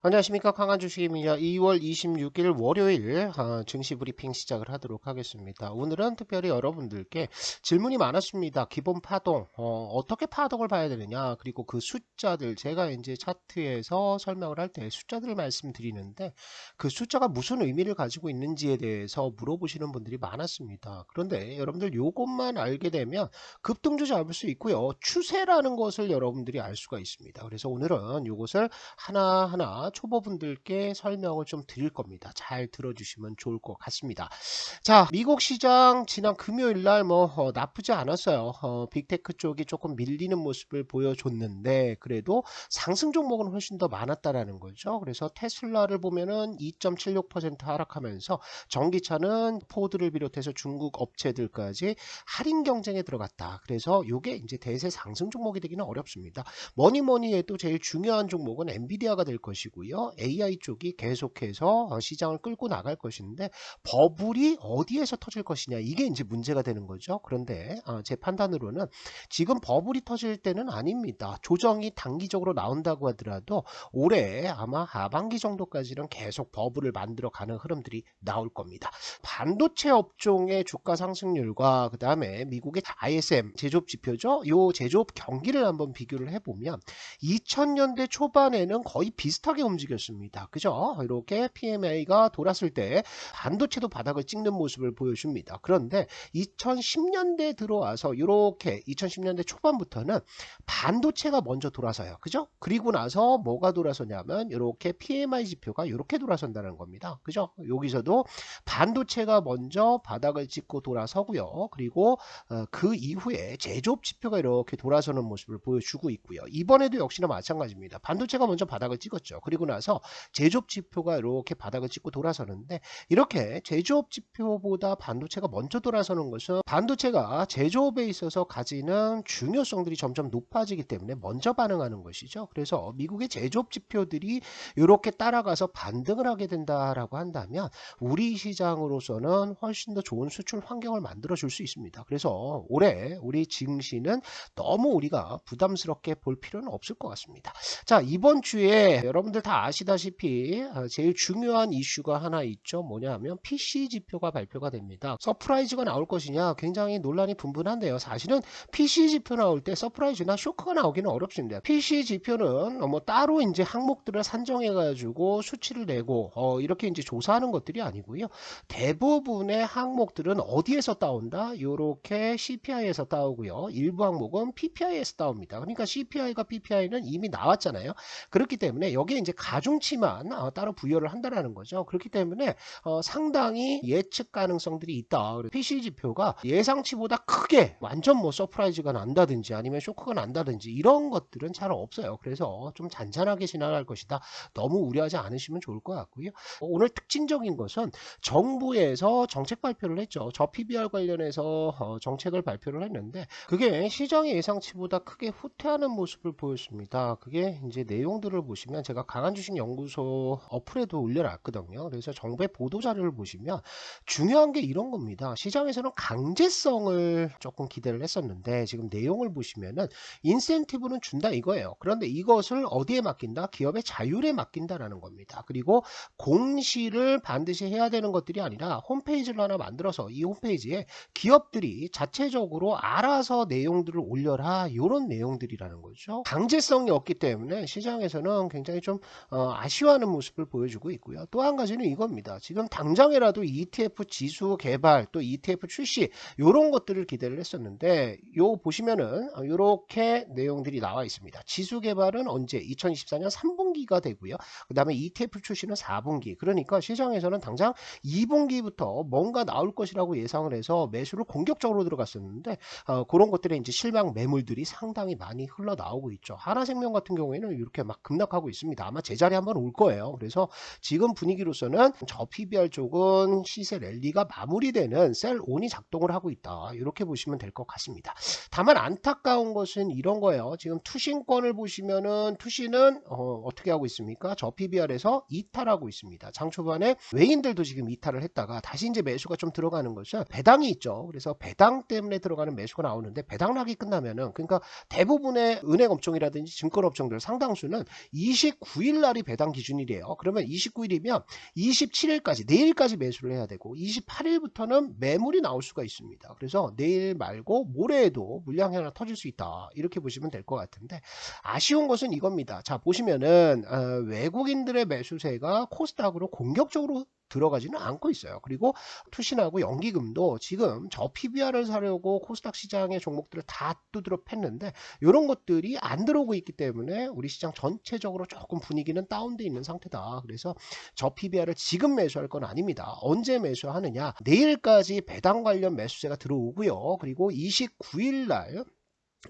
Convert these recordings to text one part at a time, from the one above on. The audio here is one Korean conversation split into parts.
안녕하십니까, 강한 주식입니다. 2월 26일 월요일 증시 브리핑 시작을 하도록 하겠습니다. 오늘은 특별히 여러분들께 질문이 많았습니다. 기본 파동, 어떻게 파동을 봐야 되느냐, 그리고 그 숫자들, 제가 이제 차트에서 설명을 할 때 숫자들을 말씀드리는데 그 숫자가 무슨 의미를 가지고 있는지에 대해서 물어보시는 분들이 많았습니다. 그런데 여러분들 요것만 알게 되면 급등주 잡을 수 있고요, 추세라는 것을 여러분들이 알 수가 있습니다. 그래서 오늘은 요것을 하나하나 초보분들께 설명을 좀 드릴 겁니다. 잘 들어주시면 좋을 것 같습니다. 자, 미국 시장 지난 금요일 날 나쁘지 않았어요. 빅테크 쪽이 조금 밀리는 모습을 보여줬는데 그래도 상승 종목은 훨씬 더 많았다라는 거죠. 그래서 테슬라를 보면은 2.76% 하락하면서 전기차는 포드를 비롯해서 중국 업체들까지 할인 경쟁에 들어갔다. 그래서 이게 이제 대세 상승 종목이 되기는 어렵습니다. 뭐니 해도 제일 중요한 종목은 엔비디아가 될 것이고요. AI 쪽이 계속해서 시장을 끌고 나갈 것인데 버블이 어디에서 터질 것이냐, 이게 이제 문제가 되는 거죠. 그런데 제 판단으로는 지금 버블이 터질 때는 아닙니다. 조정이 단기적으로 나온다고 하더라도 올해 아마 하반기 정도까지는 계속 버블을 만들어 가는 흐름들이 나올 겁니다. 반도체 업종의 주가 상승률과 그 다음에 미국의 ISM 제조업 지표죠. 요 제조업 경기를 한번 비교를 해보면 2000년대 초반에는 거의 비슷하게 움직였습니다. 그죠? 이렇게 PMI가 돌았을 때 반도체도 바닥을 찍는 모습을 보여줍니다. 그런데 2010년대 들어와서 이렇게 2010년대 초반부터는 반도체가 먼저 돌아서요. 그죠? 그리고 나서 뭐가 돌아서냐면 이렇게 PMI 지표가 이렇게 돌아선다는 겁니다. 그죠? 여기서도 반도체가 먼저 바닥을 찍고 돌아서고요. 그리고 그 이후에 제조업 지표가 이렇게 돌아서는 모습을 보여주고 있고요. 이번에도 역시나 마찬가지입니다. 반도체가 먼저 바닥을 찍었죠. 그리고 나서 제조업 지표가 이렇게 바닥을 찍고 돌아서는데, 이렇게 제조업 지표보다 반도체가 먼저 돌아서는 것은 반도체가 제조업에 있어서 가지는 중요성들이 점점 높아지기 때문에 먼저 반응하는 것이죠. 그래서 미국의 제조업 지표들이 이렇게 따라가서 반등을 하게 된다라고 한다면 우리 시장으로서는 훨씬 더 좋은 수출 환경을 만들어 줄 수 있습니다. 그래서 올해 우리 증시는 너무 우리가 부담스럽게 볼 필요는 없을 것 같습니다. 자, 이번 주에 여러분들 다 아시다시피 제일 중요한 이슈가 하나 있죠. 뭐냐 하면 PC 지표가 발표가 됩니다. 서프라이즈가 나올 것이냐, 굉장히 논란이 분분한데요. 사실은 PC 지표 나올 때 서프라이즈나 쇼크가 나오기는 어렵습니다. PC 지표는 뭐 따로 이제 항목들을 산정해 가지고 수치를 내고 이렇게 이제 조사하는 것들이 아니고요. 대부분의 항목들은 어디에서 따온다? 이렇게 CPI에서 따오고요. 일부 항목은 PPI에서 따옵니다. 그러니까 CPI가 PPI는 이미 나왔잖아요. 그렇기 때문에 여기에 이제 가중치만 따로 부여를 한다라는 거죠. 그렇기 때문에 상당히 예측 가능성들이 있다. PC 지표가 예상치보다 크게 완전 뭐 서프라이즈가 난다든지 아니면 쇼크가 난다든지 이런 것들은 잘 없어요. 그래서 좀 잔잔하게 지나갈 것이다. 너무 우려하지 않으시면 좋을 것 같고요. 오늘 특징적인 것은 정부에서 정책 발표를 했죠. 저 PBR 관련해서 정책을 발표를 했는데 그게 시장의 예상치보다 크게 후퇴하는 모습을 보였습니다. 그게 이제 내용들을 보시면 제가 강한주식연구소 어플에도 올려놨거든요. 그래서 정부의 보도자료를 보시면 중요한 게 이런 겁니다. 시장에서는 강제성을 조금 기대를 했었는데 지금 내용을 보시면은 인센티브는 준다 이거예요. 그런데 이것을 어디에 맡긴다? 기업의 자율에 맡긴다라는 겁니다. 그리고 공시를 반드시 해야 되는 것들이 아니라 홈페이지를 하나 만들어서 이 홈페이지에 기업들이 자체적으로 알아서 내용들을 올려라, 이런 내용들이라는 거죠. 강제성이 없기 때문에 시장에서는 굉장히 좀 아쉬워하는 모습을 보여주고 있고요. 또 한 가지는 이겁니다. 지금 당장이라도 ETF 지수 개발, 또 ETF 출시, 이런 것들을 기대를 했었는데 요 보시면은 이렇게 내용들이 나와 있습니다. 지수 개발은 언제? 2024년 3분기가 되고요. 그 다음에 ETF 출시는 4분기. 그러니까 시장에서는 당장 2분기부터 뭔가 나올 것이라고 예상을 해서 매수를 공격적으로 들어갔었는데 그런 것들에 이제 실망 매물들이 상당히 많이 흘러나오고 있죠. 하나생명 같은 경우에는 이렇게 막 급락하고 있습니다. 아마 제자리 한번 올 거예요. 그래서 지금 분위기로서는 저 PBR 쪽은 시세 랠리가 마무리되는 셀온이 작동을 하고 있다. 이렇게 보시면 될 것 같습니다. 다만 안타까운 것은 이런 거예요. 지금 투신권을 보시면은 투신은 어떻게 하고 있습니까? 저 PBR에서 이탈하고 있습니다. 장 초반에 외인들도 지금 이탈을 했다가 다시 이제 매수가 좀 들어가는 것은 배당이 있죠. 그래서 배당 때문에 들어가는 매수가 나오는데 배당락이 끝나면은, 그러니까 대부분의 은행 업종이라든지 증권 업종들 상당수는 29일 29일 날이 배당 기준일이에요. 그러면 29일이면 27일까지 내일까지 매수를 해야 되고 28일부터는 매물이 나올 수가 있습니다. 그래서 내일 말고 모레에도 물량이 하나 터질 수 있다. 이렇게 보시면 될 것 같은데 아쉬운 것은 이겁니다. 자 보시면은 외국인들의 매수세가 코스닥으로 공격적으로 들어가지는 않고 있어요. 그리고 투신하고 연기금도 지금 저 PBR을 사려고 코스닥 시장의 종목들을 다 두드려 팼는데 이런 것들이 안 들어오고 있기 때문에 우리 시장 전체적으로 조금 분위기는 다운돼 있는 상태다. 그래서 저 PBR을 지금 매수할 건 아닙니다. 언제 매수하느냐? 내일까지 배당 관련 매수세가 들어오고요. 그리고 29일 날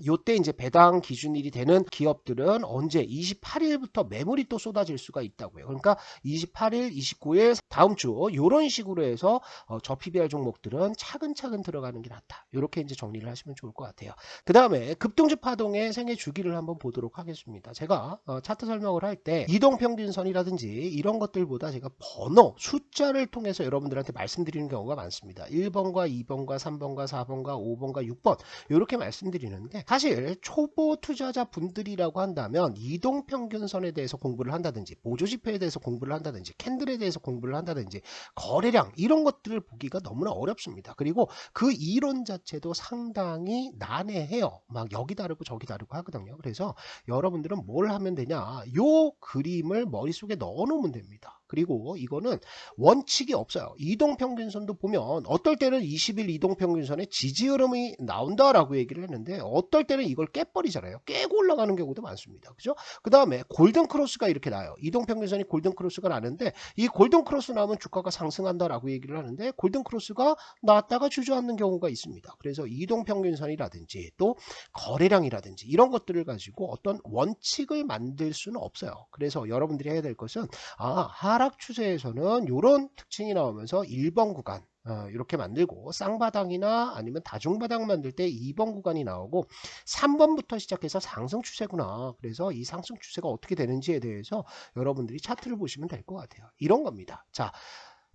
요때 이제 배당 기준일이 되는 기업들은 언제 28일부터 매물이 또 쏟아질 수가 있다고요. 그러니까 28일, 29일 다음 주 요런 식으로 해서 저 PBR 종목들은 차근차근 들어가는 게 낫다. 이렇게 이제 정리를 하시면 좋을 것 같아요. 그 다음에 급등주 파동의 생애 주기를 한번 보도록 하겠습니다. 제가 차트 설명을 할 때 이동평균선이라든지 이런 것들보다 제가 번호, 숫자를 통해서 여러분들한테 말씀드리는 경우가 많습니다. 1번과 2번과 3번과 4번과 5번과 6번 이렇게 말씀드리는데 사실 초보 투자자 분들이라고 한다면 이동평균선에 대해서 공부를 한다든지 보조지표에 대해서 공부를 한다든지 캔들에 대해서 공부를 한다든지 거래량 이런 것들을 보기가 너무나 어렵습니다. 그리고 그 이론 자체도 상당히 난해해요. 막 여기 다르고 저기 다르고 하거든요. 그래서 여러분들은 뭘 하면 되냐, 요 그림을 머릿속에 넣어 놓으면 됩니다. 그리고 이거는 원칙이 없어요. 이동평균선도 보면 어떨 때는 20일 이동평균선에 지지 흐름이 나온다라고 얘기를 했는데 어떨 때는 이걸 깨버리잖아요. 깨고 올라가는 경우도 많습니다. 그죠? 그 다음에 골든크로스가 이렇게 나요. 이동평균선이 골든크로스가 나는데 이 골든크로스 나오면 주가가 상승한다라고 얘기를 하는데 골든크로스가 나왔다가 주저앉는 경우가 있습니다. 그래서 이동평균선이라든지 또 거래량이라든지 이런 것들을 가지고 어떤 원칙을 만들 수는 없어요. 그래서 여러분들이 해야 될 것은 하락 추세에서는 이런 특징이 나오면서 1번 구간 이렇게 만들고 쌍바닥이나 아니면 다중바닥 만들 때 2번 구간이 나오고 3번부터 시작해서 상승 추세구나. 그래서 이 상승 추세가 어떻게 되는지에 대해서 여러분들이 차트를 보시면 될 것 같아요. 이런 겁니다. 자,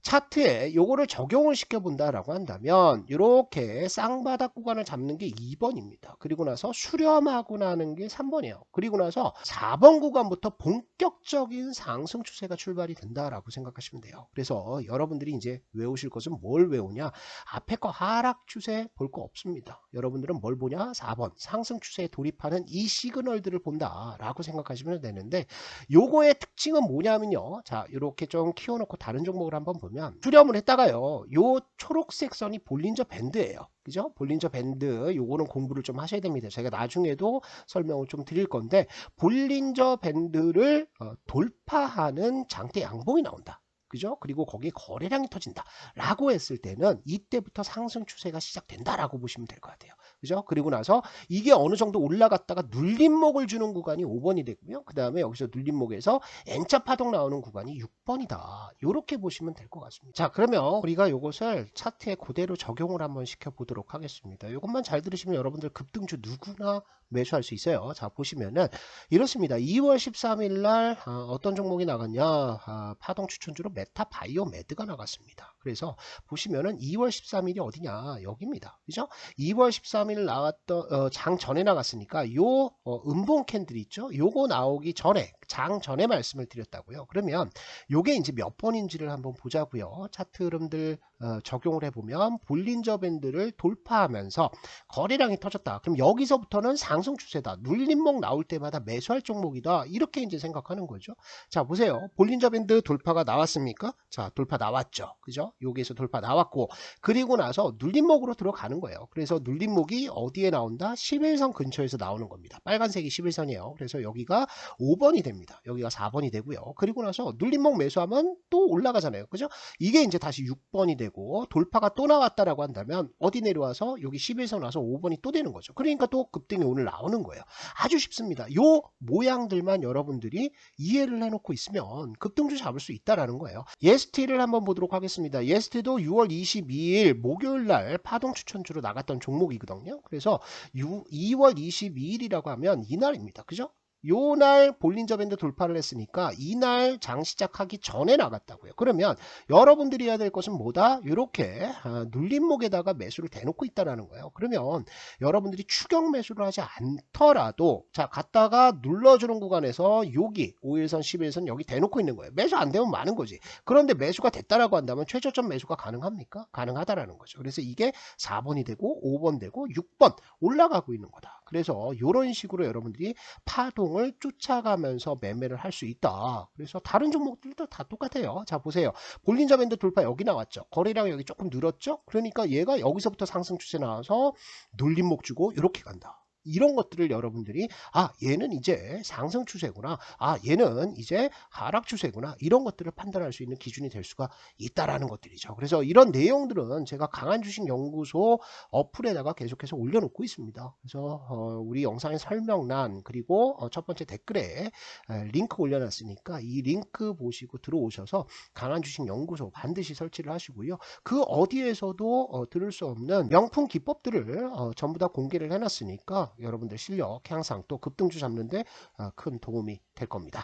차트에 요거를 적용을 시켜본다라고 한다면 이렇게 쌍바닥 구간을 잡는 게 2번입니다. 그리고 나서 수렴하고 나는 게 3번이에요. 그리고 나서 4번 구간부터 본격적인 상승 추세가 출발이 된다라고 생각하시면 돼요. 그래서 여러분들이 이제 외우실 것은 뭘 외우냐? 앞에 거 하락 추세 볼 거 없습니다. 여러분들은 뭘 보냐? 4번 상승 추세에 돌입하는 이 시그널들을 본다라고 생각하시면 되는데 요거의 특징은 뭐냐면요. 자, 이렇게 좀 키워놓고 다른 종목을 한번 보면 수렴을 했다가요. 요 초록색 선이 볼린저 밴드예요. 그죠? 볼린저 밴드 요거는 공부를 좀 하셔야 됩니다. 제가 나중에도 설명을 좀 드릴 건데 볼린저 밴드를 돌파하는 장대 양봉이 나온다. 그죠? 그리고 거기에 거래량이 터진다 라고 했을 때는 이때부터 상승 추세가 시작된다라고 보시면 될 것 같아요. 그죠? 그리고 나서 이게 어느 정도 올라갔다가 눌림목을 주는 구간이 5번이 되고요. 그 다음에 여기서 눌림목에서 N자 파동 나오는 구간이 6번이다. 이렇게 보시면 될 것 같습니다. 자, 그러면 우리가 이것을 차트에 그대로 적용을 한번 시켜보도록 하겠습니다. 이것만 잘 들으시면 여러분들 급등주 누구나 매수할 수 있어요. 자, 보시면은 이렇습니다. 2월 13일 날 어떤 종목이 나갔냐? 파동 추천주로 메타바이오메드가 나갔습니다. 그래서 보시면은 2월 13일이 어디냐? 여기입니다. 그죠? 2월 13일 나왔던 장 전에 나갔으니까 요 음봉 캔들 있죠? 요거 나오기 전에 장 전에 말씀을 드렸다고요. 그러면 요게 이제 몇 번인지를 한번 보자고요. 차트 흐름들 적용을 해보면 볼린저 밴드를 돌파하면서 거래량이 터졌다. 그럼 여기서부터는 상승 추세다. 눌림목 나올 때마다 매수할 종목이다. 이렇게 이제 생각하는 거죠. 자, 보세요. 볼린저 밴드 돌파가 나왔습니까? 자, 돌파 나왔죠. 그죠? 여기에서 돌파 나왔고 그리고 나서 눌림목으로 들어가는 거예요. 그래서 눌림목이 어디에 나온다? 11선 근처에서 나오는 겁니다. 빨간색이 11선이에요. 그래서 여기가 5번이 됩니다. 여기가 4번이 되고요. 그리고 나서 눌림목 매수하면 또 올라가잖아요. 그죠? 이게 이제 다시 6번이 되고 돌파가 또 나왔다라고 한다면 어디 내려와서 여기 11선 와서 5번이 또 되는 거죠. 그러니까 또 급등이 오늘 나오는 거예요. 아주 쉽습니다. 요 모양들만 여러분들이 이해를 해놓고 있으면 급등주 잡을 수 있다라는 거예요. 예스티를 한번 보도록 하겠습니다. 예스티도 6월 22일 목요일 날 파동 추천주로 나갔던 종목이거든요. 그래서 2월 22일이라고 하면 이날입니다. 그죠? 요날 볼린저 밴드 돌파를 했으니까 이날 장 시작하기 전에 나갔다고요. 그러면 여러분들이 해야 될 것은 뭐다? 이렇게 눌림목에다가 매수를 대놓고 있다라는 거예요. 그러면 여러분들이 추격 매수를 하지 않더라도 자 갔다가 눌러주는 구간에서 여기 5일선 11선 여기 대놓고 있는 거예요. 매수 안 되면 많은 거지. 그런데 매수가 됐다라고 한다면 최저점 매수가 가능합니까? 가능하다라는 거죠. 그래서 이게 4번이 되고 5번 되고 6번 올라가고 있는 거다. 그래서 이런 식으로 여러분들이 파동을 쫓아가면서 매매를 할 수 있다. 그래서 다른 종목들도 다 똑같아요. 자 보세요. 볼린저 밴드 돌파 여기 나왔죠. 거래량 여기 조금 늘었죠. 그러니까 얘가 여기서부터 상승 추세 나와서 눌림목 주고 이렇게 간다. 이런 것들을 여러분들이 얘는 이제 상승 추세구나, 얘는 이제 하락 추세구나, 이런 것들을 판단할 수 있는 기준이 될 수가 있다라는 것들이죠. 그래서 이런 내용들은 제가 강한주식연구소 어플에다가 계속해서 올려놓고 있습니다. 그래서 우리 영상의 설명란 그리고 첫 번째 댓글에 링크 올려놨으니까 이 링크 보시고 들어오셔서 강한주식연구소 반드시 설치를 하시고요. 그 어디에서도 들을 수 없는 명품 기법들을 전부 다 공개를 해놨으니까 여러분들 실력 향상 또 급등주 잡는데 큰 도움이 될 겁니다.